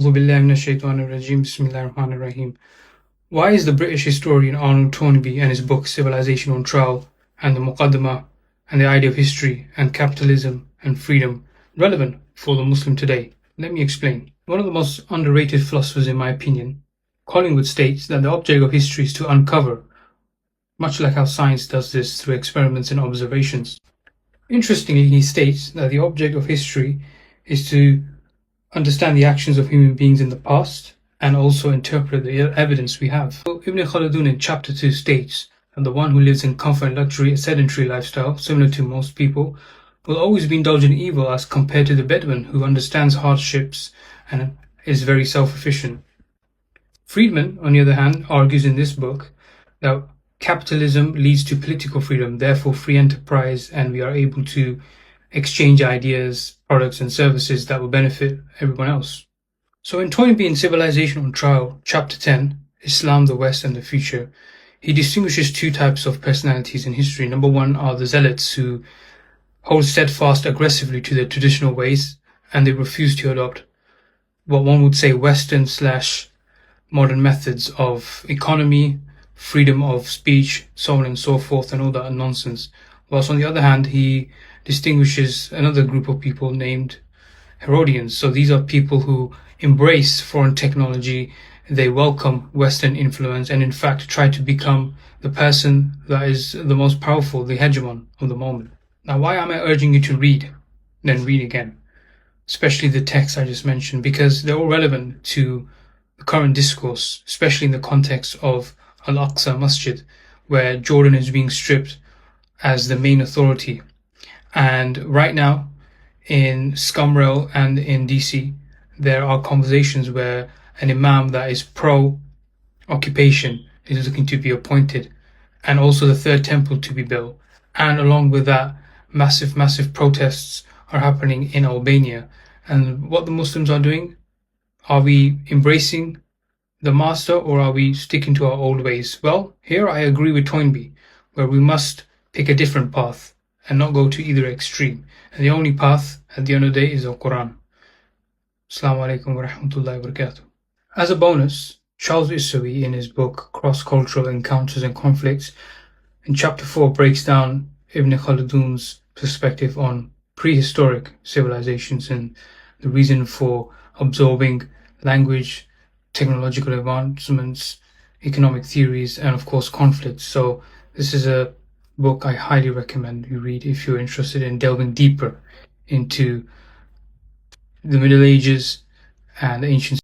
Why is the British historian Arnold Toynbee and his book Civilization on Trial and the Muqaddimah and the idea of history and capitalism and freedom relevant for the Muslim today? Let me explain. One of the most underrated philosophers in my opinion, Collingwood, states that the object of history is to uncover, much like how science does this through experiments and observations. Interestingly, he states that the object of history is to understand the actions of human beings in the past and also interpret the evidence we have. So Ibn Khaldun in chapter 2 states that the one who lives in comfort and luxury, a sedentary lifestyle, similar to most people, will always be indulged in evil as compared to the Bedouin who understands hardships and is very self-efficient. Friedman, on the other hand, argues in this book that capitalism leads to political freedom, therefore free enterprise, and we are able to exchange ideas, products and services that will benefit everyone else. So in Toynbee in Civilization on Trial, chapter 10, Islam, the West and the Future, he distinguishes two types of personalities in history. Number one are the zealots who hold steadfast aggressively to their traditional ways and they refuse to adopt what one would say Western/modern methods of economy, freedom of speech, so on and so forth, and all that nonsense. Whilst on the other hand, he distinguishes another group of people named Herodians. So these are people who embrace foreign technology, they welcome Western influence, and in fact try to become the person that is the most powerful, the hegemon of the moment. Now, why am I urging you to read, then read again? Especially the texts I just mentioned, because they're all relevant to the current discourse, especially in the context of Al-Aqsa Masjid, where Jordan is being stripped as the main authority. And right now, in Scumrail and in DC, there are conversations where an imam that is pro-occupation is looking to be appointed, and also the third temple to be built. And along with that, massive protests are happening in Albania. And what the Muslims are doing, are we embracing the master or are we sticking to our old ways? Well, here I agree with Toynbee, where we must pick a different path and not go to either extreme. And the only path at the end of the day is the Quran. Assalamu alaikum wa rahmatullahi wa barakatuh. As a bonus, Charles Issawi in his book Cross-Cultural Encounters and Conflicts in chapter 4 breaks down Ibn Khaldun's perspective on prehistoric civilizations and the reason for absorbing language, technological advancements, economic theories, and of course conflicts. So this is a book I highly recommend you read if you're interested in delving deeper into the Middle Ages and the ancient